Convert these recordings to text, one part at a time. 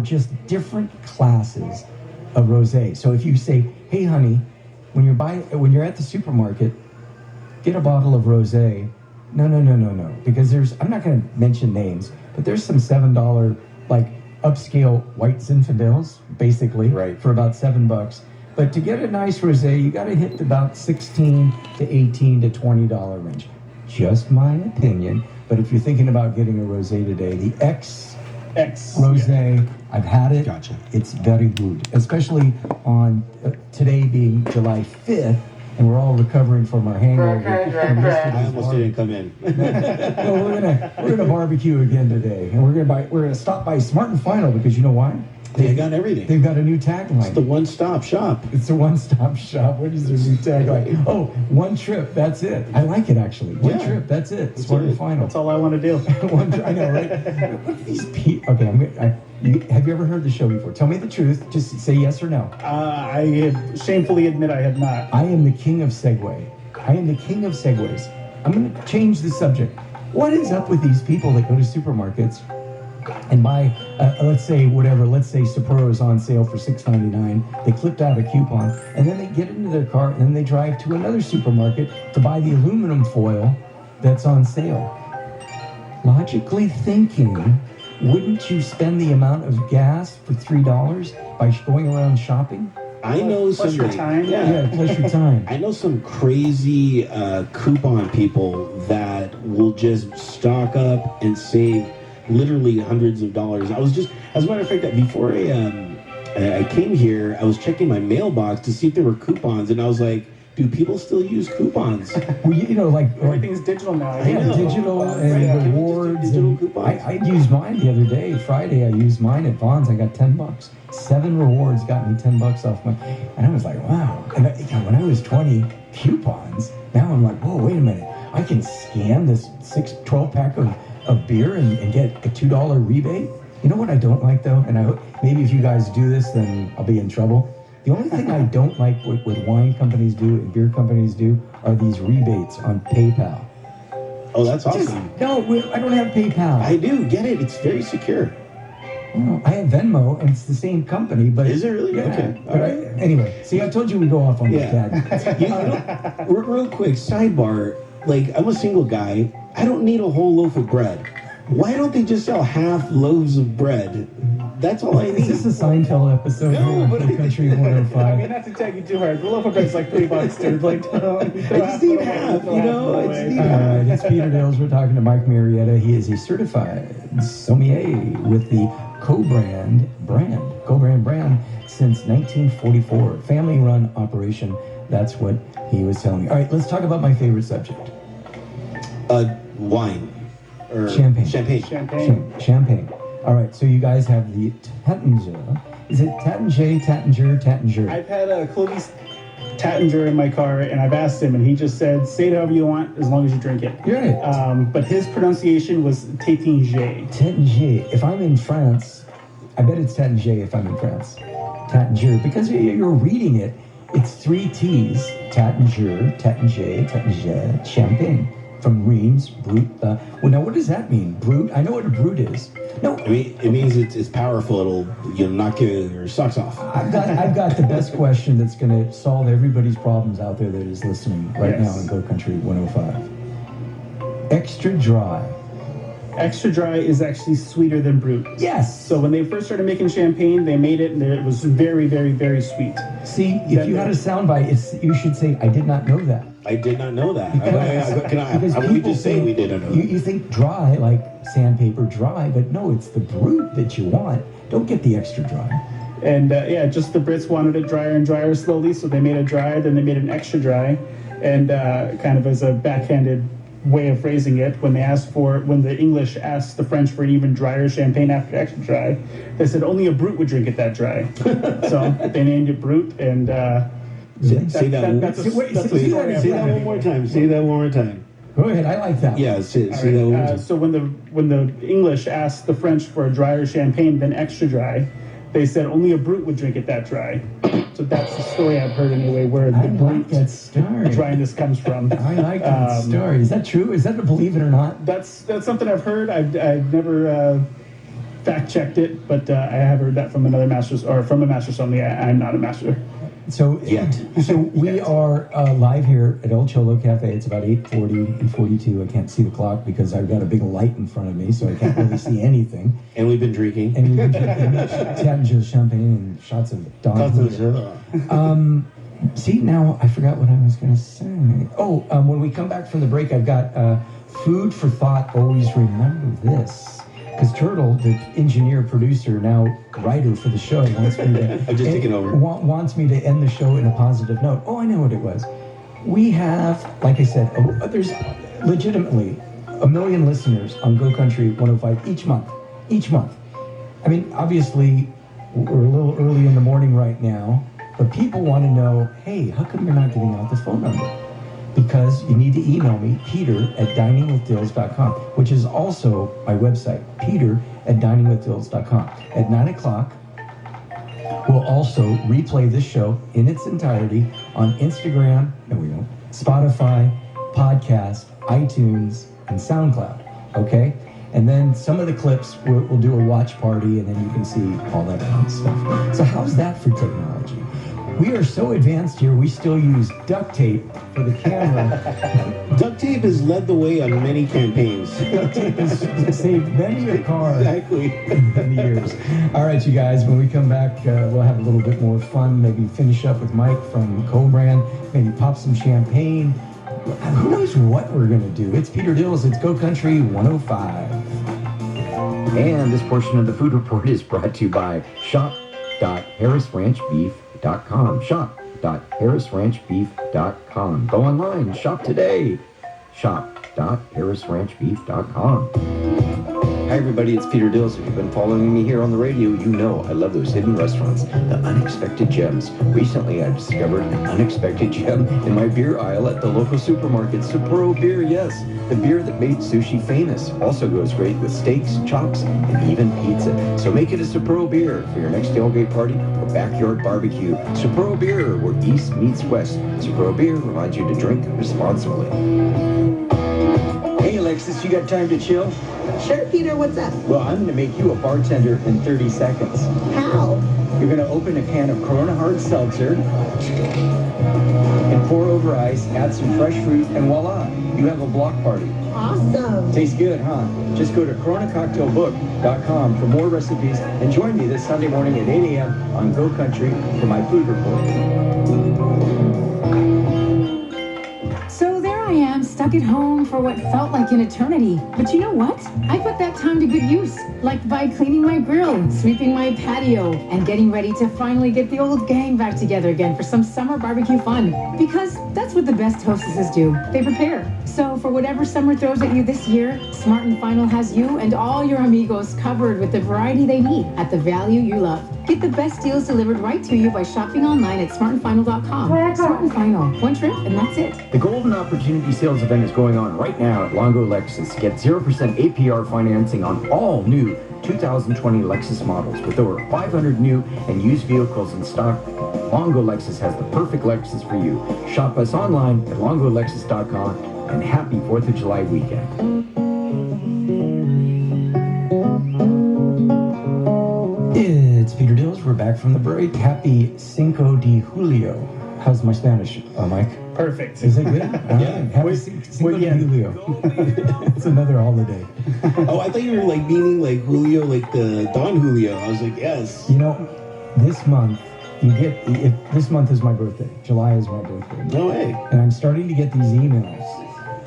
just different classes of rosé. So if you say, hey honey, when you're at the supermarket, get a bottle of rosé. No. Because I'm not going to mention names, but there's some $7 like upscale white Zinfandels, basically, right, for about $7. But to get a nice rosé, you got to hit about $16 to $18 to $20 range. Just my opinion. But if you're thinking about getting a rosé today, the X rosé, yeah. I've had it. Gotcha. It's very good, especially on today being July 5th, and we're all recovering from our hangover. I almost didn't come in. Well, we're gonna barbecue again today, and we're gonna stop by Smart and Final because you know why? They got everything. They've got a new tagline. It's the one-stop shop. It's a one-stop shop. What is their new tagline? Oh, one trip. That's it. I like it actually. One trip. That's it. Smart and Final. That's all I want to do. I know, right? What are these people? Okay, have you ever heard the show before? Tell me the truth. Just say yes or no. I shamefully admit I have not. I am the king of Segway. I am the king of Segways. I'm going to change the subject. What is up with these people that go to supermarkets and buy, let's say Sapporo is on sale for $6.99. They clipped out a coupon, and then they get into their car, and then they drive to another supermarket to buy the aluminum foil that's on sale. Logically thinking, wouldn't you spend the amount of gas for $3 by going around shopping? I know plus your time. Yeah, plus your time. I know some crazy coupon people that will just stock up and save literally hundreds of dollars. As a matter of fact, before I came here, I was checking my mailbox to see if there were coupons, and I was like, do people still use coupons? Well, like everything's digital now. Yeah, digital and rewards. Digital coupons. I used mine the other day, Friday. I used mine at Vaughn's. I got $10. 7 rewards got me $10 off my. And I was like, wow. And when I was 20, coupons. Now I'm like, whoa, wait a minute. I can scan this 12 pack of beer and get a $2 rebate. You know what I don't like though, and maybe if you guys do this, then I'll be in trouble. The only thing I don't like what wine companies do and beer companies do are these rebates on PayPal. Oh, that's awesome. No, I don't have PayPal. I do. Get it. It's very secure. Well, I have Venmo, and it's the same company, but... Is it really? Yeah. Okay. All right. Anyway, see, I told you we'd go off on that. Real quick, sidebar. Like, I'm a single guy. I don't need a whole loaf of bread. Why don't they just sell half loaves of bread? That's all I need. Is this a Seinfeld episode? No, but Country 105. I mean, not to tag you too hard. The loaf of bread's like $3, dude. Like, I just need half, you know? All right, it's Peter Dales. We're talking to Mike Marietta. He is a certified sommelier with the Co-brand brand since 1944. Family-run operation. That's what he was telling me. All right, let's talk about my favorite subject. Wine. Or Champagne. All right, so you guys have the Taittinger. Is it Taittinger? I've had a Clovis Taittinger in my car, and I've asked him, and he just said, say it however you want, as long as you drink it. Right. But his pronunciation was Taittinger. Taittinger. If I'm in France, I bet it's Taittinger if I'm in France. Taittinger, because you're reading it, it's 3 T's. Taittinger, Champagne. From Reims, Brut. Well, now what does that mean? Brut? I know what a brut is. No, I mean it means it's powerful. It'll knock your socks off. I've got the best question that's going to solve everybody's problems out there that is listening right now in Go Country 105. Extra dry. Extra dry is actually sweeter than brut. Yes. So when they first started making champagne, they made it, and it was very, very, very sweet. See, if you had a soundbite, you should say, "I did not know that." I did not know that. We just say we didn't know. You think dry, like sandpaper dry, but no, it's the brut that you want. Don't get the extra dry. And just the Brits wanted it drier and drier slowly, so they made it dry, then they made an extra dry, and kind of as a backhanded way of phrasing it, when the English asked the French for an even drier champagne after extra dry, they said only a brute would drink it that dry. So they named it Brut, and say that one more time. Say that one more time. Go ahead, I like that. Yeah, say that one more time. So when the English asked the French for a drier champagne than extra dry, they said only a brute would drink it that dry. So that's the story I've heard anyway, where the brute dryness comes from. I like that story. Is that true? Is that a believe it or not? That's something I've heard. I've never fact checked it, but I have heard that from another master's or from a master's only. I'm not a master. So we are live here at El Cholo Cafe. It's about 8:40 and 42. I can't see the clock because I've got a big light in front of me, so I can't really see anything. And we've been drinking. And we've been drinking Tanger champagne and shots of Don Julio. See, now I forgot what I was going to say. Oh, when we come back from the break, I've got food for thought. Always remember this. Because Turtle, the engineer, producer, now writer for the show, wants me to... I'm just taking over. Wants me to end the show in a positive note. Oh, I know what it was. We have, like I said, there's legitimately 1 million listeners on Go Country 105 each month. Each month. I mean, obviously, we're a little early in the morning right now, but people want to know, hey, how come you're not giving out the phone number? Because you need to email me, peter@diningwithdills.com, which is also my website, peter@diningwithdills.com. At 9 o'clock, we'll also replay this show in its entirety on Instagram, Spotify, podcast, iTunes, and SoundCloud, okay? And then some of the clips, we'll do a watch party, and then you can see all that fun stuff. So how's that for technology? We are so advanced here, we still use duct tape for the camera. Duct tape has led the way on many campaigns. Duct tape has saved many a car Exactly. in the years. All right, you guys, when we come back, we'll have a little bit more fun. Maybe finish up with Mike from Co-Brand. Maybe pop some champagne. Who knows what we're going to do? It's Peter Dills. It's Go Country 105. And this portion of the food report is brought to you by shop.harrisranchbeef.com. Shop.harrisranchbeef.com. Go online. Shop today. Shop.harrisranchbeef.com. Hi everybody, it's Peter Dills. If you've been following me here on the radio, you know I love those hidden restaurants, the unexpected gems. Recently I discovered an unexpected gem in my beer aisle at the local supermarket, Sapporo Beer, yes. The beer that made sushi famous also goes great with steaks, chops, and even pizza. So make it a Sapporo Beer for your next tailgate party or backyard barbecue. Sapporo Beer, where East meets West. Sapporo Beer reminds you to drink responsibly. Hey Alexis, you got time to chill? Sure, Peter, what's up? Well, I'm going to make you a bartender in 30 seconds. How? You're going to open a can of Corona Hard Seltzer and pour over ice, add some fresh fruit, and voila, you have a block party. Awesome. Tastes good, huh? Just go to coronacocktailbook.com for more recipes and join me this Sunday morning at 8 a.m. on Go Country for my food report. So there I am, stuck at home for what felt like an eternity. But you know what? I put that time to good use, like by cleaning my grill, sweeping my patio, and getting ready to finally get the old gang back together again for some summer barbecue fun. Because that's what the best hostesses do. They prepare. So for whatever summer throws at you this year, Smart & Final has you and all your amigos covered with the variety they need at the value you love. Get the best deals delivered right to you by shopping online at smartandfinal.com. Smart & Final. One trip and that's it. The Golden Opportunity Sales event is going on right now at Longo Lexus. Get 0% APR financing on all new 2020 Lexus models. With over 500 new and used vehicles in stock, Longo Lexus has the perfect Lexus for you. Shop us online at longolexus.com and happy 4th of July weekend. It's Peter Dills. We're back from the break. Happy Cinco de Julio. How's my Spanish, Mike? Perfect. Is it good? Yeah. Happy Cinco de Julio. It's another holiday. Oh, I thought you were like meaning like Julio, like the Don Julio. I was like, yes. You know, this month, this month is my birthday. July is my birthday. No way. And I'm starting to get these emails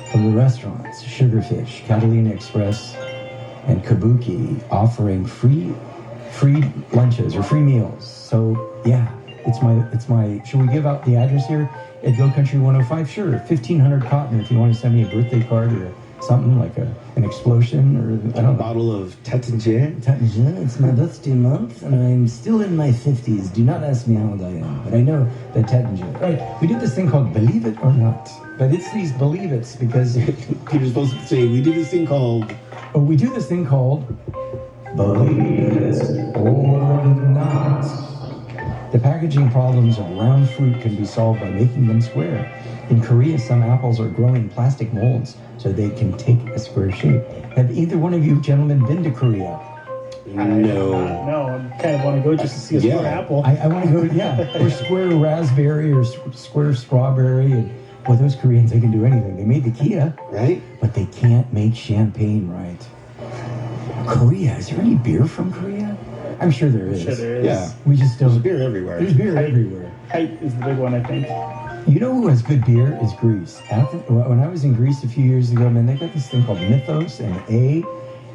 from the restaurants, Sugarfish, Catalina Express, and Kabuki, offering free lunches or free meals. So yeah, it's my. Should we give out the address here at Go Country 105? Sure, 1500 Cotton. If you want to send me a birthday card or something like an explosion or I don't know. Bottle of Tatangier. It's my birthday month, and I'm still in my 50s. Do not ask me how old I am, but I know that Tatangier. Right, we did this thing called Believe It or Not, but it's these Believe It's because Peter's supposed to say we do this thing called. we do this thing called Believe It or Not. The packaging problems of round fruit can be solved by making them square. In Korea, some apples are grown in plastic molds so they can take a square shape. Have either one of you gentlemen been to Korea? No. No, I kind of want to go just to see a square apple. I want to go, yeah, or square raspberry or square strawberry. And boy, those Koreans, they can do anything. They made the Kia, Right? but they can't make champagne right. Korea, is there any beer from Korea? I'm sure there is. Sure there is. Yeah. We just There's don't. beer everywhere. There's beer everywhere. Height is the big one, I think. You know who has good beer is Greece. When I was in Greece a few years ago, man, they got this thing called Mythos and A.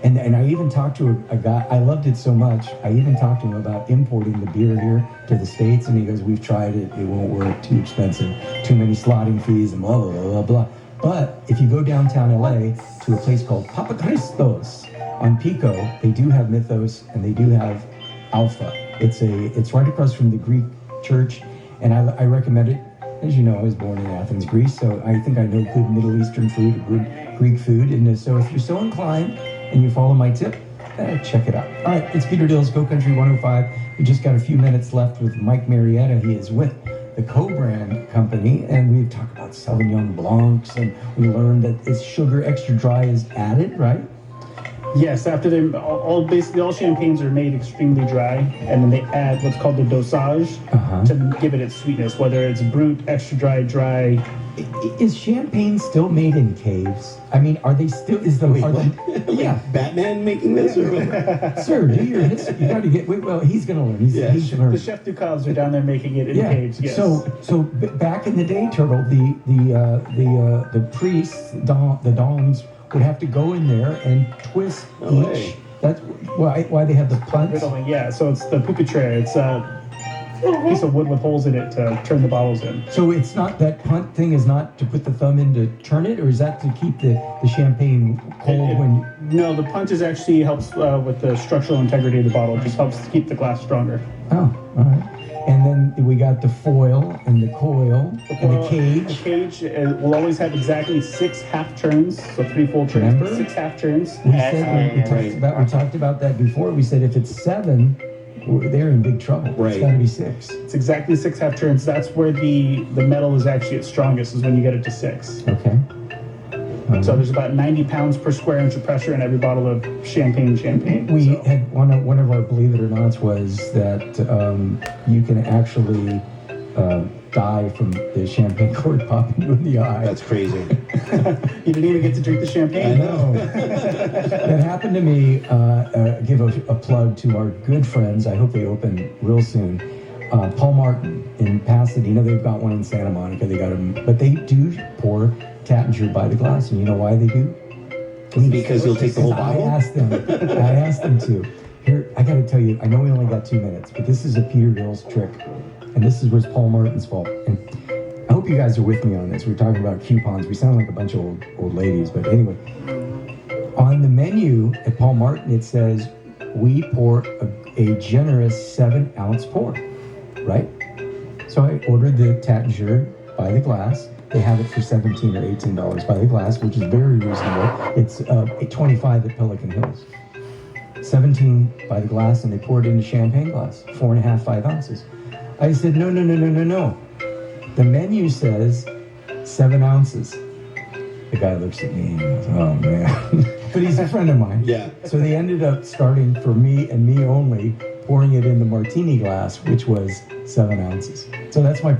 And I even talked to a guy, I loved it so much, I even talked to him about importing the beer here to the States, and he goes, we've tried it, it won't work, too expensive, too many slotting fees, and blah, blah, blah, blah. But if you go downtown LA to a place called Papa Christos on Pico, they do have Mythos, and they do have Alpha. It's right across from the Greek church, and I recommend it. As you know, I was born in Athens, Greece, so I think I know good Middle Eastern food, good Greek food, and so if you're so inclined, and you follow my tip, check it out. All right, it's Peter Dill's Go Country 105. We just got a few minutes left with Mike Marietta. He is with the Co-Brand Company, and we've talked about Sauvignon Blancs, and we learned that it's sugar extra dry is added, right? Yes, after they basically all champagnes are made extremely dry, and then they add what's called the dosage to give it its sweetness, whether it's brut, extra dry, dry. Is champagne still made in caves? I mean, are they still? Is the Yeah, Batman making this? Or what? Sir, do your history. You got to get. Well, he's gonna learn. He's gonna learn. The Chef Ducals are down there making it in caves. Yes. So back in the day, Turtle, the priests, the dons, would have to go in there and twist each. Way. That's why they have the punts. Riddling, yeah. So it's the pupitre. It's a piece of wood with holes in it to turn the bottles in. So it's not that punt thing is not to put the thumb in to turn it, or is that to keep the champagne cold when? No, the punt is actually helps with the structural integrity of the bottle. It just helps to keep the glass stronger. Oh, all right. And then we got the foil and the coil and the cage. The cage will always have exactly 6 half turns, so 3 full turns, Remember? but 6 half turns. We talked about that before. We said if it's 7, they're in big trouble. Right. It's got to be 6. It's exactly 6 half turns. That's where the metal is actually its strongest, is when you get it to 6. Okay. So there's about 90 pounds per square inch of pressure in every bottle of champagne. We had one of our believe it or nots was that you can actually die from the champagne cork popping you in the eye. That's crazy. You didn't even get to drink the champagne. I know. That happened to me. Give a plug to our good friends. I hope they open real soon. Paul Martin in Pasadena. They've got one in Santa Monica. They got them, but they do pour Tattinger by the glass, and you know why they do? Because he'll take the whole bottle? I asked them to. Here, I got to tell you, I know we only got 2 minutes, but this is a Peter Dill's trick, and this was Paul Martin's fault. And I hope you guys are with me on this. We're talking about coupons. We sound like a bunch of old ladies, but anyway. On the menu at Paul Martin, it says, we pour a generous 7-ounce pour, right? So I ordered the Tattinger by the glass. They have it for $17 or $18 by the glass, which is very reasonable. It's $25 at Pelican Hills. $17 by the glass, and they pour it into champagne glass, 4.5, 5 ounces. I said, no. The menu says 7 ounces. The guy looks at me and goes, oh man. But he's a friend of mine. Yeah. So they ended up starting for me and me only, pouring it in the martini glass, which was 7 ounces. So that's my